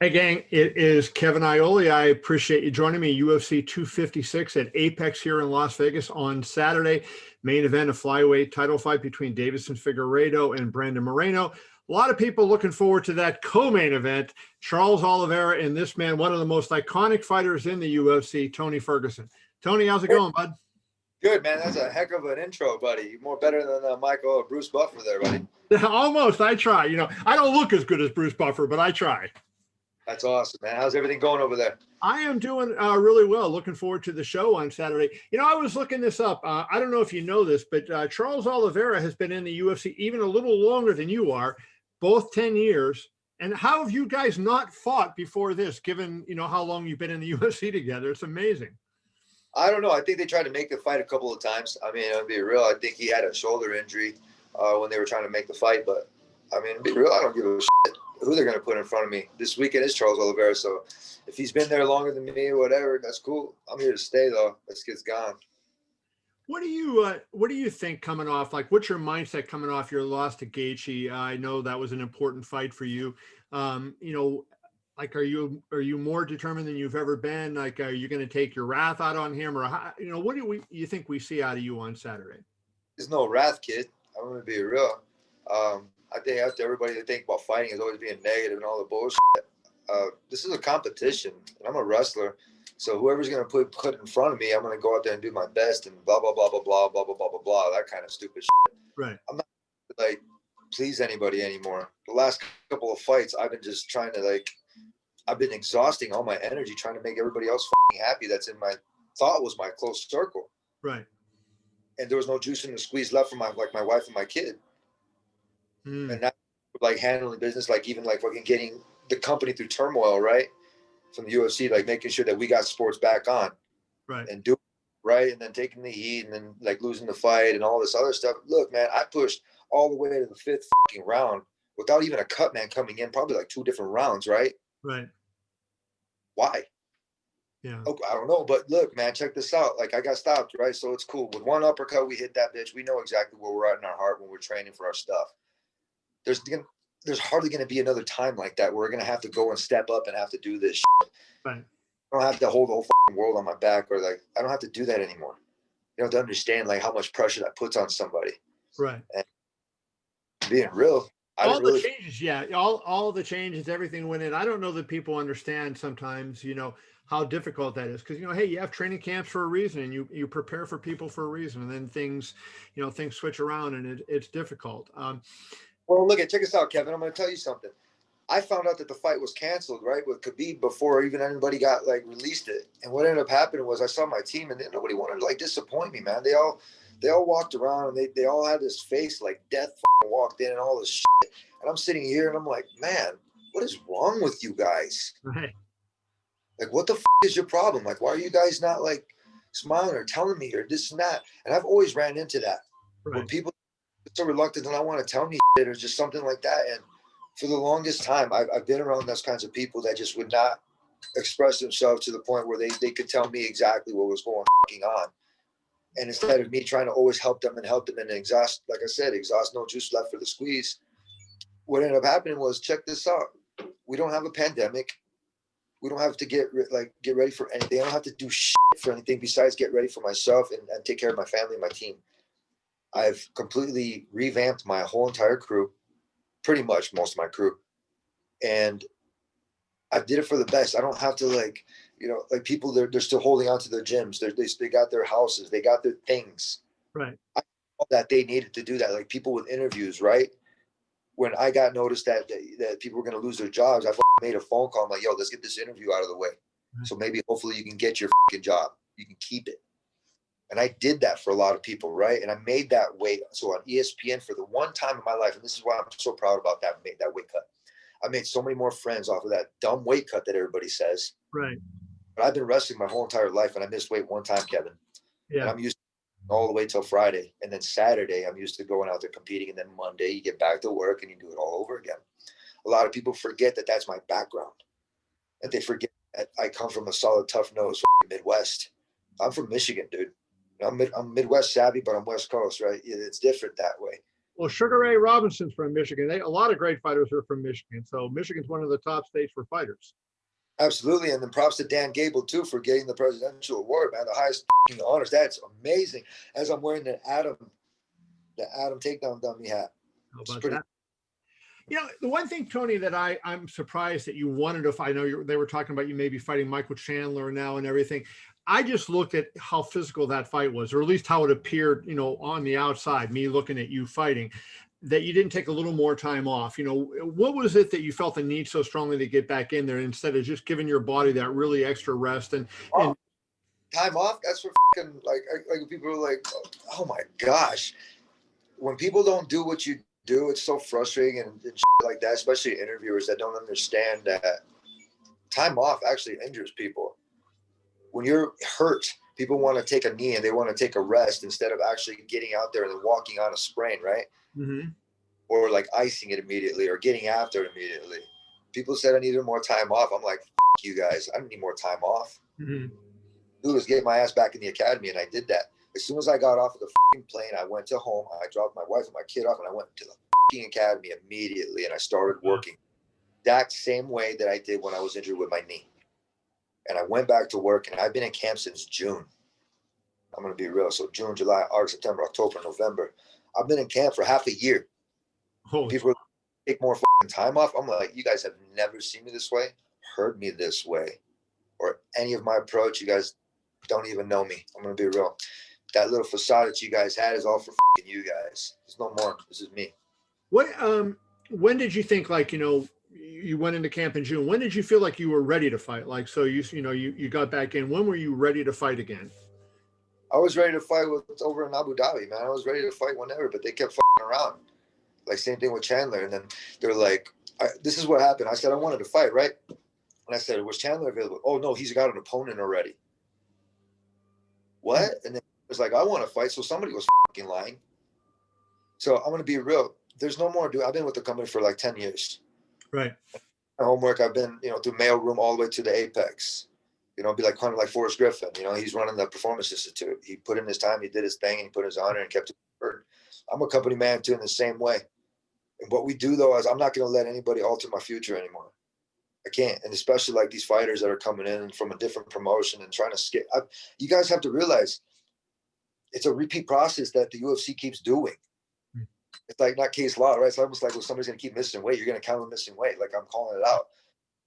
Hey, gang, it is Kevin Iole. I appreciate you joining me. UFC 256 at Apex here in Las Vegas on Saturday. Main event, a flyweight title fight between Davison Figueiredo and Brandon Moreno. A lot of people looking forward to that co-main event. Charles Oliveira and this man, one of the most iconic fighters in the UFC, Tony Ferguson. Tony, how's it going, bud? Good, man. That's a heck of an intro, buddy. More better than Michael or Bruce Buffer there, buddy. Almost. I try. I don't look as good as Bruce Buffer, but I try. That's awesome, man. How's everything going over there? I am doing really well. Looking forward to the show on Saturday. I was looking this up. I don't know if you know this, but Charles Oliveira has been in the UFC even a little longer than you are, both 10 years. And how have you guys not fought before this, given, how long you've been in the UFC together? It's amazing. I don't know. I think they tried to make the fight a couple of times. I mean, I'll be real. I think he had a shoulder injury when they were trying to make the fight. But, I mean, to be real, I don't give a shit who they're going to put in front of me. This weekend is Charles Oliveira, so if he's been there longer than me or whatever, that's cool. I'm here to stay, though. This kid's gone. What do you think coming off? Like, what's your mindset coming off your loss to Gaethje? I know that was an important fight for you. Like, are you more determined than you've ever been? Like, are you going to take your wrath out on him, or what do you think we see out of you on Saturday? There's no wrath, kid. I'm going to be real. I think after everybody to think about fighting is always being negative and all the bullshit. This is a competition, and I'm a wrestler. So whoever's going to put in front of me, I'm going to go out there and do my best and blah, blah, blah, blah, blah, blah, blah, blah, blah, blah, that kind of stupid shit. Right. I'm not like please anybody anymore. The last couple of fights, I've been just trying to I've been exhausting all my energy trying to make everybody else happy. That's in my thought was my close circle. Right. And there was no juice in the squeeze left for my wife and my kid. And that handling business, even fucking getting the company through turmoil, right? From the UFC, making sure that we got sports back on. Right. And do right. And then taking the heat and then losing the fight and all this other stuff. Look, man, I pushed all the way to the fifth fucking round without even a cut man coming in, probably 2 different rounds, right? Right. Why? Yeah. Oh, I don't know. But look, man, check this out. I got stopped, right? So it's cool. With one uppercut, we hit that bitch. We know exactly where we're at in our heart when we're training for our stuff. There's hardly going to be another time like that where we're going to have to go and step up and have to do this shit. Right. I don't have to hold the whole world on my back or I don't have to do that anymore. You know, to understand how much pressure that puts on somebody. Right. And being real, all the changes, yeah, all the changes, everything went in. I don't know that people understand sometimes, how difficult that is, because hey, you have training camps for a reason, and you prepare for people for a reason, and then things switch around, and it's difficult. Well, look, check this out, Kevin. I'm going to tell you something. I found out that the fight was canceled, right, with Khabib before even anybody got released it. And what ended up happening was I saw my team, and nobody wanted to disappoint me, man. They all walked around, and they all had this face like death walked in and all this shit. And I'm sitting here, and I'm like, man, what is wrong with you guys? Right. What the is your problem? Why are you guys not smiling or telling me or this and that? And I've always ran into that. Right. When people are so reluctant and I want to tell me shit or just something like that. And for the longest time, I've been around those kinds of people that just would not express themselves to the point where they could tell me exactly what was going on. And instead of me trying to always help them and exhaust, like I said, no juice left for the squeeze, what ended up happening was, check this out. We don't have a pandemic. We don't have to get ready for anything. I don't have to do shit for anything besides get ready for myself and take care of my family and my team. I've completely revamped my whole entire crew, pretty much most of my crew. And I did it for the best. I don't have to people, they're still holding on to their gyms. They got their houses. They got their things. Right. I know that they needed to do that. People with interviews, right? When I got noticed that people were going to lose their jobs, I made a phone call. I'm like, yo, let's get this interview out of the way. Right. So maybe hopefully you can get your job. You can keep it. And I did that for a lot of people, right? And I made that weight. So on ESPN for the one time in my life, and this is why I'm so proud about that weight cut. I made so many more friends off of that dumb weight cut that everybody says. Right. But I've been wrestling my whole entire life, and I missed weight one time, Kevin. Yeah. And I'm used to all the way till Friday. And then Saturday, I'm used to going out there competing. And then Monday, you get back to work and you do it all over again. A lot of people forget that that's my background. And they forget that I come from a solid, tough nose Midwest. I'm from Michigan, dude. I'm Midwest savvy, but I'm West Coast, right? It's different that way. Well, Sugar Ray Robinson's from Michigan. A lot of great fighters are from Michigan. So Michigan's one of the top states for fighters. Absolutely. And then props to Dan Gable, too, for getting the presidential award, man. The highest honors. That's amazing. As I'm wearing the Adam takedown dummy hat. How about that? The one thing, Tony, that I'm surprised that you wanted to fight. I know they were talking about you maybe fighting Michael Chandler now and everything. I just looked at how physical that fight was, or at least how it appeared, on the outside, me looking at you fighting, that you didn't take a little more time off. What was it that you felt the need so strongly to get back in there instead of just giving your body that really extra rest and time off? That's for fucking like people are like, oh my gosh. When people don't do what you do, it's so frustrating and shit like that, especially interviewers that don't understand that time off actually injures people. When you're hurt, people want to take a knee and they want to take a rest instead of actually getting out there and then walking on a sprain, right? Mm-hmm. Or like icing it immediately or getting after it immediately. People said I needed more time off. I'm like, you guys, I don't need more time off. Mm-hmm. Do was get my ass back in the academy, and I did that. As soon as I got off of the plane, I went to home. I dropped my wife and my kid off, and I went to the academy immediately, and I started working that same way that I did when I was injured with my knee. And I went back to work, and I've been in camp since June. I'm going to be real. So June, July, August, September, October, November. I've been in camp for half a year. People take more time off. I'm like, you guys have never seen me this way, heard me this way, or any of my approach. You guys don't even know me. I'm going to be real. That little facade that you guys had is all for you guys. There's no more. This is me. What, when did you think, you went into camp in June. When did you feel like you were ready to fight? So you got back in. When were you ready to fight again? I was ready to fight over in Abu Dhabi, man. I was ready to fight whenever, but they kept around. Like same thing with Chandler. And then they're like, this is what happened. I said, I wanted to fight, right? And I said, was Chandler available? Oh no, he's got an opponent already. What? And then it was like, I want to fight. So somebody was lying. So I'm going to be real. There's no more. I've been with the company for like 10 years. Right. My homework, I've been, through mailroom all the way to the Apex. Be like kind of like Forrest Griffin. He's running the Performance Institute. He put in his time, he did his thing, and he put his honor and kept it word. I'm a company man too in the same way. And what we do though is I'm not going to let anybody alter my future anymore. I can't. And especially like these fighters that are coming in from a different promotion and trying to skip. You guys have to realize it's a repeat process that the UFC keeps doing. It's like not case law, right? It's almost like, well, somebody's going to keep missing weight. You're going to count them missing weight. Like I'm calling it out.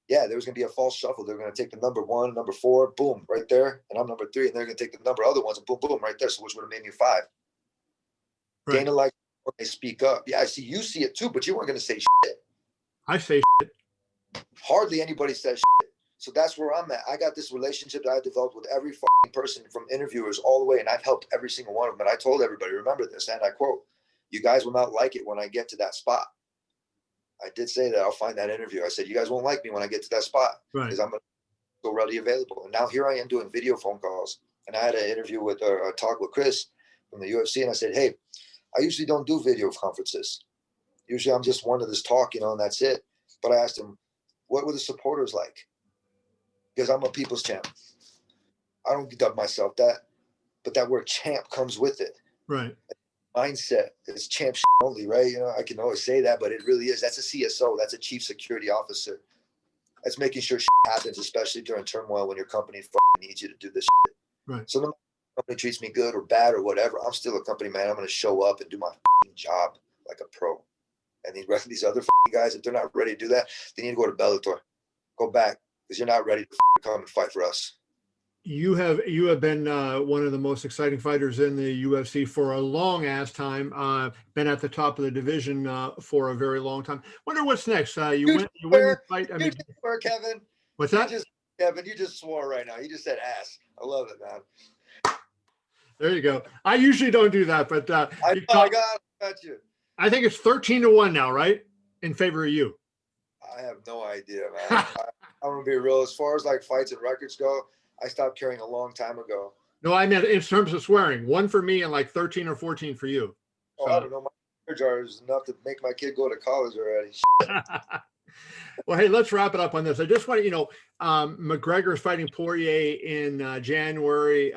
Yeah, there was going to be a false shuffle. They're going to take the number 1, number 4, boom, right there. And I'm number 3. And they're going to take the number other ones and boom, boom, right there. So which would have made me 5. Right. Dana like when they speak up. Yeah, I see you see it too, but you weren't going to say shit. I say shit. Hardly anybody says shit. So that's where I'm at. I got this relationship that I developed with every person from interviewers all the way. And I've helped every single one of them. And I told everybody, remember this, and I quote, you guys will not like it when I get to that spot. I did say that I'll find that interview. I said, you guys won't like me when I get to that spot because I'm already available. And now here I am doing video phone calls. And I had an interview with a talk with Chris from the UFC. And I said, hey, I usually don't do video conferences. Usually I'm just one to this talk, and that's it. But I asked him, what were the supporters like? Because I'm a people's champ. I don't dub myself that, but that word champ comes with it. Right. Mindset is champ only, right? I can always say that, but it really is. That's a CSO. That's a chief security officer. That's making sure happens, especially during turmoil when your company needs you to do this shit. Right. So no matter if the company treats me good or bad or whatever, I'm still a company man. I'm going to show up and do my job like a pro. And these other guys, if they're not ready to do that, they need to go to Bellator. Go back because you're not ready to come and fight for us. You have been one of the most exciting fighters in the UFC for a long ass time. Been at the top of the division for a very long time. Wonder what's next. You win the fight. You just swore, Kevin. What's that? Kevin, you just swore right now. You just said ass. I love it, man. There you go. I usually don't do that, but I got you. I think it's 13-1 now, right? In favor of you. I have no idea, man. I'm gonna be real. As far as like fights and records go, I stopped caring a long time ago. No, I meant in terms of swearing. 1 for me and like 13 or 14 for you. Oh, so. I don't know. My jar is enough to make my kid go to college already. Well, hey, let's wrap it up on this. I just want to, McGregor's fighting Poirier in January.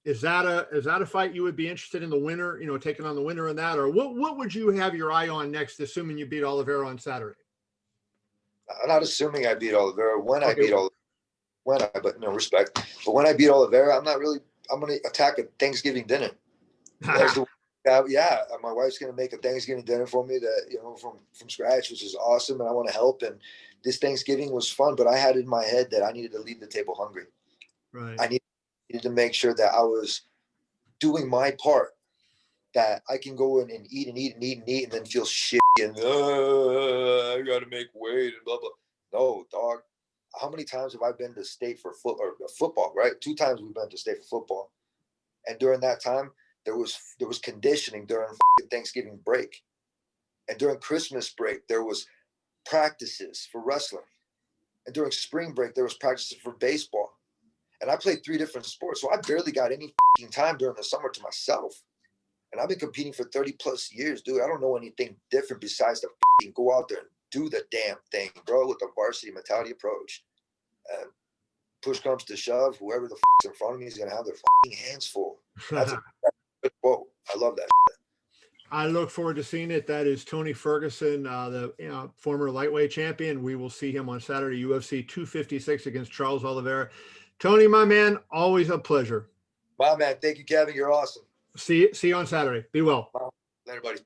Is that a fight you would be interested in the winner, taking on the winner in that? Or what would you have your eye on next, assuming you beat Oliveira on Saturday? I'm not assuming I beat Oliveira. Okay. But no respect. But when I beat Oliveira, I'm going to attack a Thanksgiving dinner. Yeah, my wife's going to make a Thanksgiving dinner for me from scratch, which is awesome. And I want to help. And this Thanksgiving was fun, but I had in my head that I needed to leave the table hungry. Right. I needed to make sure that I was doing my part, that I can go in and eat and eat and eat and eat and then feel shitty and I got to make weight and blah, blah. No, dog. How many times have I been to state for football, right? 2 times we've been to state for football. And during that time, there was conditioning during Thanksgiving break. And during Christmas break, there was practices for wrestling. And during spring break, there was practices for baseball. And I played 3 different sports. So I barely got any time during the summer to myself. And I've been competing for 30 plus years, dude. I don't know anything different besides to go out there and do the damn thing, bro, with the varsity mentality approach. And push comes to shove, whoever the in front of me is going to have their hands full. That's a good quote. I love that. I look forward to seeing it. That is Tony Ferguson, the former lightweight champion. We will see him on Saturday, UFC 256 against Charles Oliveira. Tony, my man, always a pleasure. My man, thank you, Kevin. You're awesome. See you on Saturday. Be well. Later, buddy.